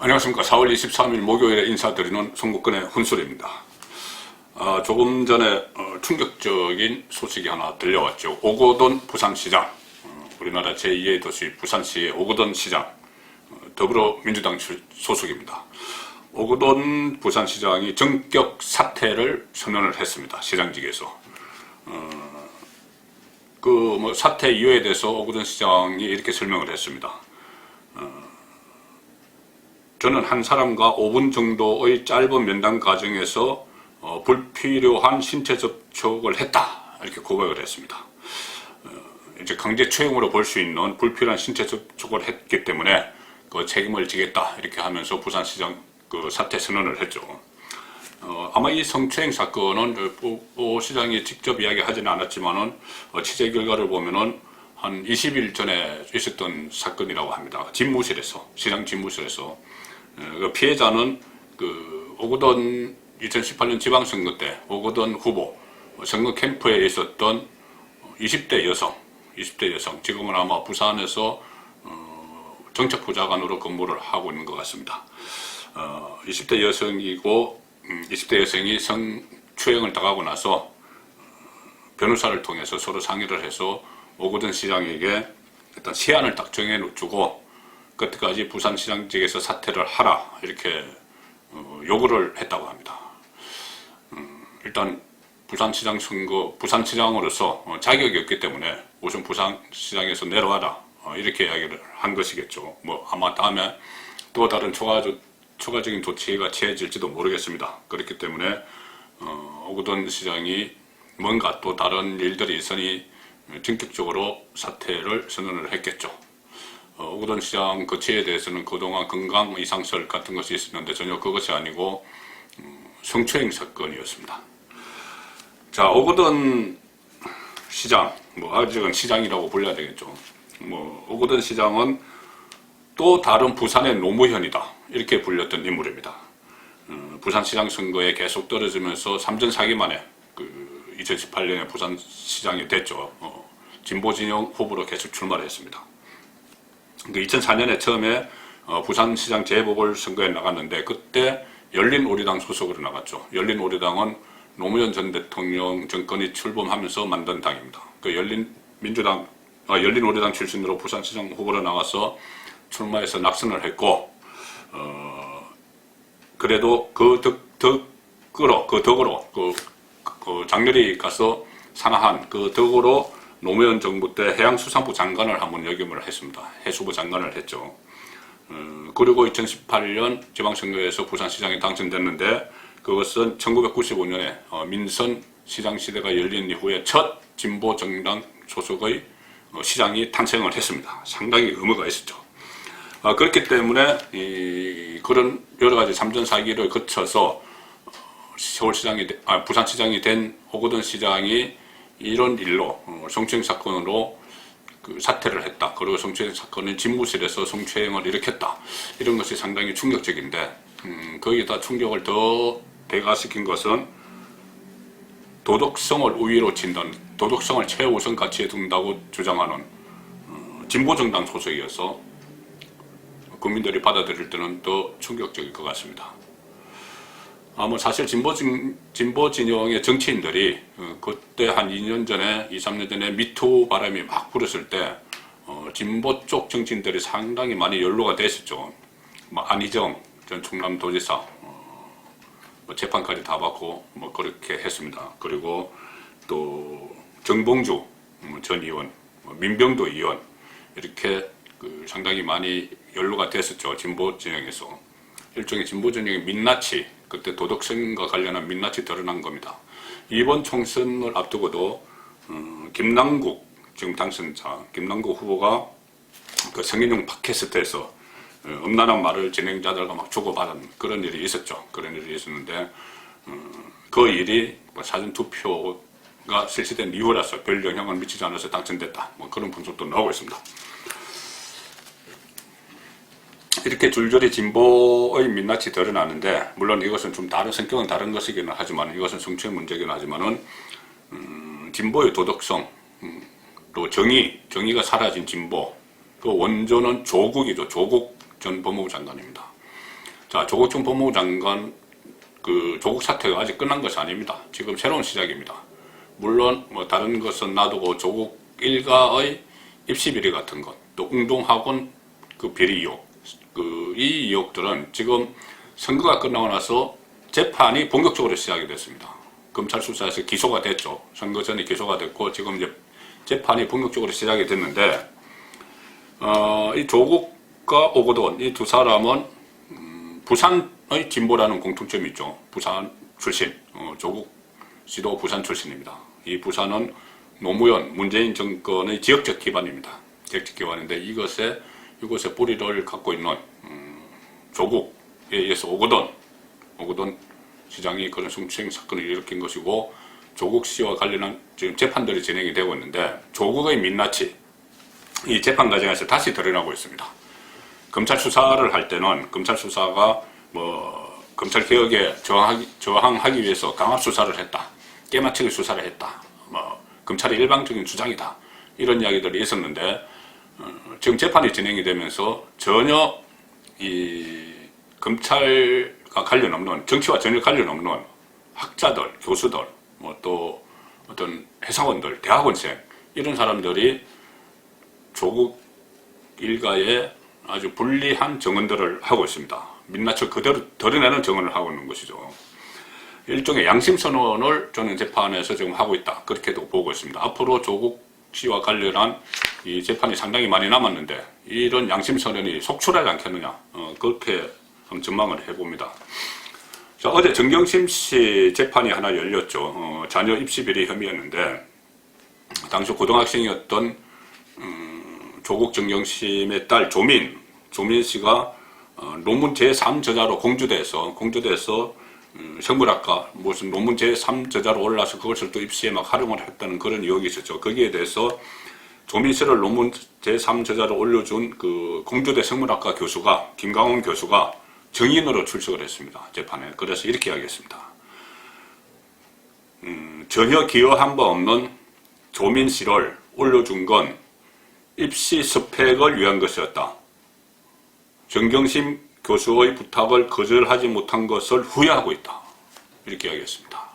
안녕하십니까. 4월 23일 목요일에 인사드리는 송국근의 훈술입니다. 조금 전에 충격적인 소식이 하나 들려왔죠. 오거돈 부산시장, 우리나라 제2의 도시 부산시의 오거돈 시장, 더불어민주당 소속입니다. 오거돈 부산시장이 전격 사퇴를 선언을 했습니다. 시장직에서. 사퇴 이유에 대해서 오거돈 시장이 이렇게 설명을 했습니다. 저는 한 사람과 5분 정도의 짧은 면담 과정에서 불필요한 신체 접촉을 했다, 이렇게 고백을 했습니다. 이제 강제 추행으로 볼 수 있는 불필요한 신체 접촉을 했기 때문에 그 책임을 지겠다, 이렇게 하면서 부산시장 사퇴 선언을 했죠. 아마 이 성추행 사건은 오 시장이 직접 이야기하지는 않았지만은 취재 결과를 보면은 한 20일 전에 있었던 사건이라고 합니다. 집무실에서, 시장 집무실에서. 피해자는 오거돈 2018년 지방선거 때 오거돈 후보 선거 캠프에 있었던 20대 여성, 지금은 아마 부산에서 정책부자관으로 근무를 하고 있는 것 같습니다. 20대 여성이고 20대 여성이 성추행을 당하고 나서 변호사를 통해서 서로 상의를 해서 오거돈 시장에게 일단 시한을 딱 정해주고 그때까지 부산시장직에서 사퇴를 하라, 이렇게 요구를 했다고 합니다. 일단 부산시장 선거, 부산시장으로서 자격이 없기 때문에 우선 부산시장에서 내려와라, 이렇게 이야기를 한 것이겠죠. 아마 다음에 또 다른 추가적인 조치가 취해질지도 모르겠습니다. 그렇기 때문에 오거돈 시장이 뭔가 또 다른 일들이 있으니 전격적으로 사퇴를 선언을 했겠죠. 오거돈 시장 거취에 대해서는 그동안 건강 이상설 같은 것이 있었는데 전혀 그것이 아니고 성추행 사건이었습니다. 자, 오거돈 시장, 아직은 시장이라고 불러야 되겠죠. 오거돈 시장은 또 다른 부산의 노무현이다, 이렇게 불렸던 인물입니다. 부산시장 선거에 계속 떨어지면서 3전 4기 만에 2018년에 부산시장이 됐죠. 진보진영 후보로 계속 출마를 했습니다. 2004년에 처음에 부산시장 재보궐선거에 나갔는데 그때 열린우리당 소속으로 나갔죠. 열린우리당은 노무현 전 대통령 정권이 출범하면서 만든 당입니다. 열린우리당 출신으로 부산시장 후보로 나가서 출마해서 낙선을 했고, 그래도 그 덕으로 장렬히 가서 산하한 그 덕으로 노무현 정부 때 해양수산부 장관을 한번 역임을 했습니다. 해수부 장관을 했죠. 그리고 2018년 지방선거에서 부산시장에 당선됐는데 그것은 1995년에 민선 시장 시대가 열린 이후에 첫 진보 정당 소속의 시장이 탄생을 했습니다. 상당히 의미가 있었죠. 그렇기 때문에 그런 여러 가지 3전 4기를 거쳐서 부산시장이 된 오거돈 시장이 이런 일로 성추행 사건으로 사퇴를 했다. 그리고 성추행 사건은 집무실에서 성추행을 일으켰다. 이런 것이 상당히 충격적인데 거기다 충격을 더 배가시킨 것은 도덕성을 우위로 친다는, 도덕성을 최우선 가치에 둔다고 주장하는 진보정당 소속이어서 국민들이 받아들일 때는 더 충격적일 것 같습니다. 사실 진보 진영의 정치인들이 그때 한 2년 전에, 2, 3년 전에 미투 바람이 막 불었을 때 진보 쪽 정치인들이 상당히 많이 연루가 됐었죠. 안희정 전 충남도지사 재판까지 다 받고 그렇게 했습니다. 그리고 또 정봉주 전 의원, 민병도 의원, 이렇게 상당히 많이 연루가 됐었죠. 진보 진영에서. 일종의 진보 진영의 민낯이, 그때 도덕성과 관련한 민낯이 드러난 겁니다. 이번 총선을 앞두고도 김남국, 지금 당선자 김남국 후보가 성인용 팟캐스트에서 음란한 말을 진행자들과 막 주고받은 그런 일이 있었죠. 그런 일이 있었는데 그 일이 사전투표가 실시된 이후라서 별 영향을 미치지 않아서 당선됐다, 그런 분석도 나오고 있습니다. 이렇게 줄줄이 진보의 민낯이 드러나는데, 물론 이것은 좀 다른 성격은 다른 것이기는 하지만, 이것은 성추행 문제이긴 하지만은 진보의 도덕성, 또 정의가 사라진 진보, 그 원조는 조국이죠. 조국 전 법무부 장관입니다. 자, 조국 전 법무부 장관 그 조국 사태가 아직 끝난 것이 아닙니다. 지금 새로운 시작입니다. 물론 뭐 다른 것은 놔두고 조국 일가의 입시 비리 같은 것, 또 웅동학원 그 비리 의혹, 이 의혹들은 지금 선거가 끝나고 나서 재판이 본격적으로 시작이 됐습니다. 검찰 수사에서 기소가 됐죠. 선거 전에 기소가 됐고 지금 이제 재판이 본격적으로 시작이 됐는데 이 조국과 오거돈 이 두 사람은 부산의 진보라는 공통점이 있죠. 부산 출신, 조국 씨도 부산 출신입니다. 이 부산은 노무현, 문재인 정권의 지역적 기반입니다. 지역적 기반인데 이것에 뿌리를 갖고 있는 조국에 의해서 오거돈 시장이 그런 성추행 사건을 일으킨 것이고 조국 씨와 관련한 지금 재판들이 진행이 되고 있는데 조국의 민낯이 이 재판 과정에서 다시 드러나고 있습니다. 검찰 수사를 할 때는 검찰 수사가 뭐 검찰 개혁에 저항하기 위해서 강압 수사를 했다, 깨맞추기 수사를 했다, 뭐 검찰의 일방적인 주장이다 이런 이야기들이 있었는데 지금 재판이 진행이 되면서 전혀 이 검찰과 관련 없는 정치와 전혀 관련 없는 학자들, 교수들, 뭐 또 어떤 회사원들, 대학원생 이런 사람들이 조국 일가의 아주 불리한 증언들을 하고 있습니다. 민낯을 그대로 드러내는 증언을 하고 있는 것이죠. 일종의 양심선언을 저는 재판에서 지금 하고 있다. 그렇게도 보고 있습니다. 앞으로 조국 씨와 관련한 이 재판이 상당히 많이 남았는데 이런 양심선언이 속출하지 않겠느냐. 그렇게 한번 전망을 해봅니다. 자, 어제 정경심 씨 재판이 하나 열렸죠. 자녀 입시 비리 혐의였는데 당시 고등학생이었던 조국 정경심의 딸 조민 씨가 논문 제3 저자로 공주대에서 생물학과 무슨 논문 제3 저자로 올라서 그것을 또 입시에 막 활용을 했다는 그런 의혹이 있었죠. 거기에 대해서 조민 씨를 논문 제3 저자로 올려준 그 공주대 생물학과 교수가 김강원 교수가 증인으로 출석을 했습니다. 재판에. 그래서 이렇게 이야기했습니다. 전혀 기여한 바 없는 조민 씨를 올려준 건 입시 스펙을 위한 것이었다. 정경심 교수의 부탁을 거절하지 못한 것을 후회하고 있다. 이렇게 이야기했습니다.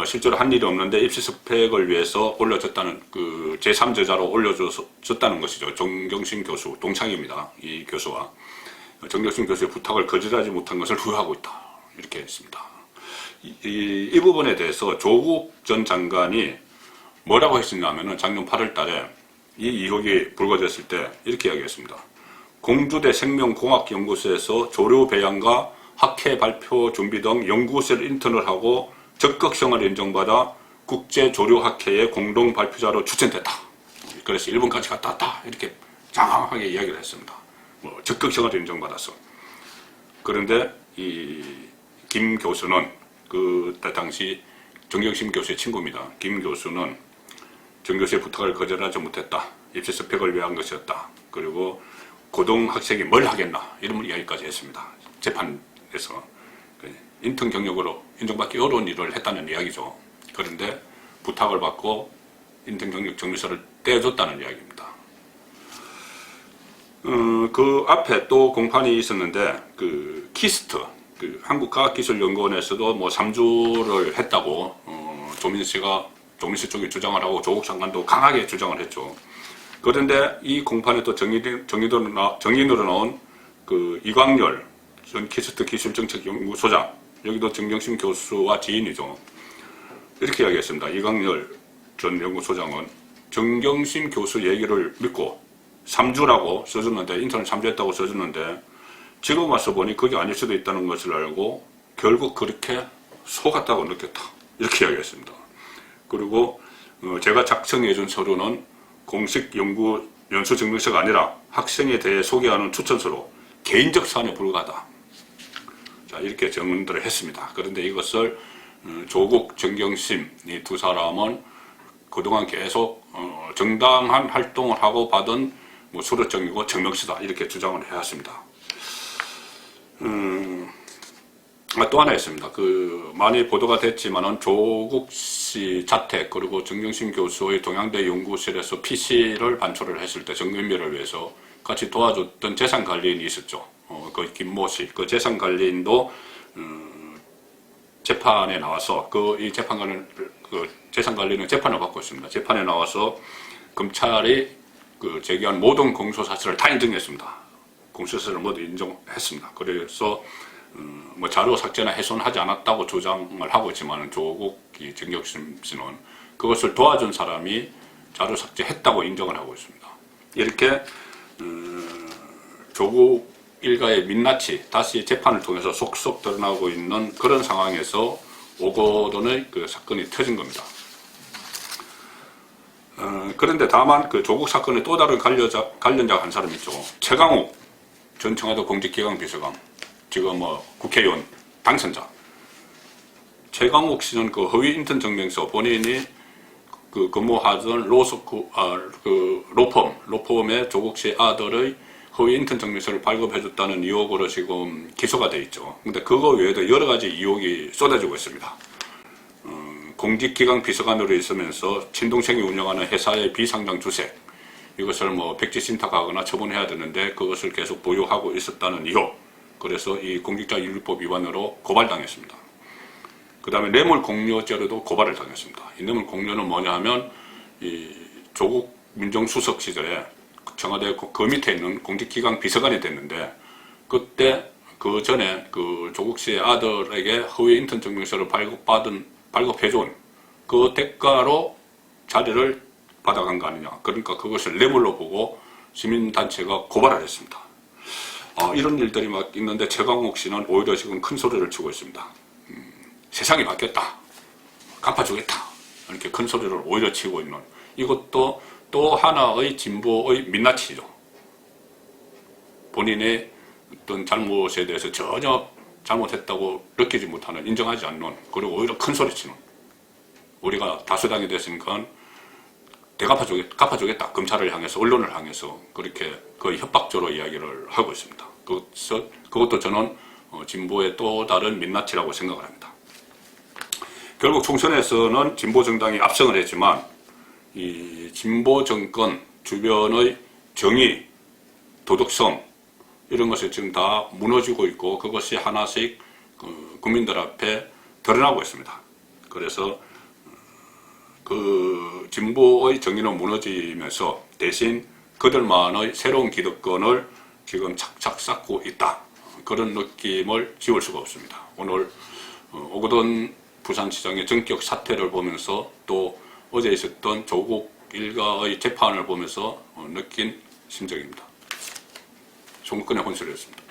실제로 한 일이 없는데 입시 스펙을 위해서 올려줬다는 그 제3저자로 올려줬다는 것이죠. 정경심 교수, 동창입니다. 이 교수와. 정경심 교수의 부탁을 거절하지 못한 것을 후회하고 있다. 이렇게 했습니다. 이 부분에 대해서 조국 전 장관이 뭐라고 했었냐면은 작년 8월 달에 이 의혹이 불거졌을 때 이렇게 이야기했습니다. 공주대 생명공학연구소에서 조류 배양과 학회 발표 준비 등 연구실 인턴을 하고 적극성을 인정받아 국제조류학회의 공동 발표자로 추천됐다. 그래서 일본까지 갔다 왔다. 이렇게 장황하게 이야기를 했습니다. 뭐 적극성을 인정받았어. 그런데 이 김 교수는 그때 당시 정경심 교수의 친구입니다. 김 교수는 정 교수의 부탁을 거절하지 못했다. 입시 스펙을 위한 것이었다. 그리고 고등학생이 뭘 하겠나 이런 이야기까지 했습니다. 재판에서 인턴 경력으로 인정받기 어려운 일을 했다는 이야기죠. 그런데 부탁을 받고 인턴 경력 정리서를 떼줬다는 이야기입니다. 그 앞에 또 공판이 있었는데 그 키스트 그 한국과학기술연구원에서도 뭐 3주를 했다고 조민 씨 쪽이 주장을 하고 조국 장관도 강하게 주장을 했죠. 그런데 이 공판에 또 정인으로 나온 그 이광열 전 키스트 기술정책연구소장, 여기도 정경심 교수와 지인이죠. 이렇게 이야기했습니다. 이광열 전 연구소장은 정경심 교수 얘기를 믿고 3주라고 써줬는데, 인턴을 3주 했다고 써줬는데 지금 와서 보니 그게 아닐 수도 있다는 것을 알고 결국 그렇게 속았다고 느꼈다. 이렇게 이야기했습니다. 그리고 제가 작성해준 서류는 공식 연수 증명서가 아니라 학생에 대해 소개하는 추천서로 개인적 사안에 불과하다. 자, 이렇게 증언들을 했습니다. 그런데 이것을 조국, 정경심 이 두 사람은 그동안 계속 정당한 활동을 하고 받은 뭐 수료증이고 증명서다 이렇게 주장을 해왔습니다. 또 하나 있습니다. 많이 보도가 됐지만은 조국 씨 자택 그리고 정경심 교수의 동양대 연구실에서 PC를 반출을 했을 때 정경미를 위해서 같이 도와줬던 재산 관리인이 있었죠. 그 김모 씨, 그 재산관리인도 재판에 나와서 이 재산관리는 재판을 받고 있습니다. 재판에 나와서 검찰이 제기한 모든 공소사실을 다 인정했습니다. 공소사실을 모두 인정했습니다. 그래서 뭐 자료 삭제나 훼손하지 않았다고 주장을 하고 있지만 조국 정경심 씨는 그것을 도와준 사람이 자료 삭제했다고 인정을 하고 있습니다. 이렇게 조국 일가의 민낯이 다시 재판을 통해서 속속 드러나고 있는 그런 상황에서 오거돈의 그 사건이 터진 겁니다. 그런데 다만 그 조국 사건의 또 다른 관련자가 한 사람이 있죠. 최강욱 전 청와대 공직기강 비서관, 지금 국회의원 당선자. 최강욱 씨는 그 허위 인턴 증명서 본인이 근무하던 로펌의 조국 씨 아들의 허위 인턴 증명서를 발급해줬다는 의혹으로 지금 기소가 돼 있죠. 근데 그거 외에도 여러 가지 의혹이 쏟아지고 있습니다. 공직기강 비서관으로 있으면서 친동생이 운영하는 회사의 비상장 주식, 이것을 백지 신탁하거나 처분해야 되는데 그것을 계속 보유하고 있었다는 의혹. 그래서 이 공직자윤리법 위반으로 고발당했습니다. 그 다음에 뇌물공여죄로도 고발을 당했습니다. 이 뇌물공여는 뭐냐 하면 이 조국 민정수석 시절에 청와대 그 밑에 있는 공직기강 비서관이 됐는데, 그때 그 전에 그 조국 씨의 아들에게 허위 인턴 증명서를 발급해준 그 대가로 자리를 받아간 거 아니냐. 그러니까 그것을 뇌물로 보고 시민단체가 고발을 했습니다. 이런 일들이 막 있는데 최강욱 씨는 오히려 지금 큰 소리를 치고 있습니다. 세상이 바뀌었다, 갚아주겠다, 이렇게 큰 소리를 오히려 치고 있는, 이것도 또 하나의 진보의 민낯이죠. 본인의 어떤 잘못에 대해서 전혀 잘못했다고 느끼지 못하는, 인정하지 않는, 그리고 오히려 큰 소리치는, 우리가 다수당이 됐으니까 갚아주겠다, 검찰을 향해서, 언론을 향해서 그렇게 거의 협박조로 이야기를 하고 있습니다. 그것도 저는 진보의 또 다른 민낯이라고 생각을 합니다. 결국 총선에서는 진보 정당이 압승을 했지만 이 진보 정권 주변의 정의, 도덕성, 이런 것이 지금 다 무너지고 있고, 그것이 하나씩 국민들 앞에 드러나고 있습니다. 그래서 그 진보의 정의는 무너지면서 대신 그들만의 새로운 기득권을 지금 착착 쌓고 있다, 그런 느낌을 지울 수가 없습니다. 오늘 오거돈 부산시장의 전격 사퇴를 보면서, 또 어제 있었던 조국 일가의 재판을 보면서 느낀 심정입니다. 정권의 혼술이었습니다.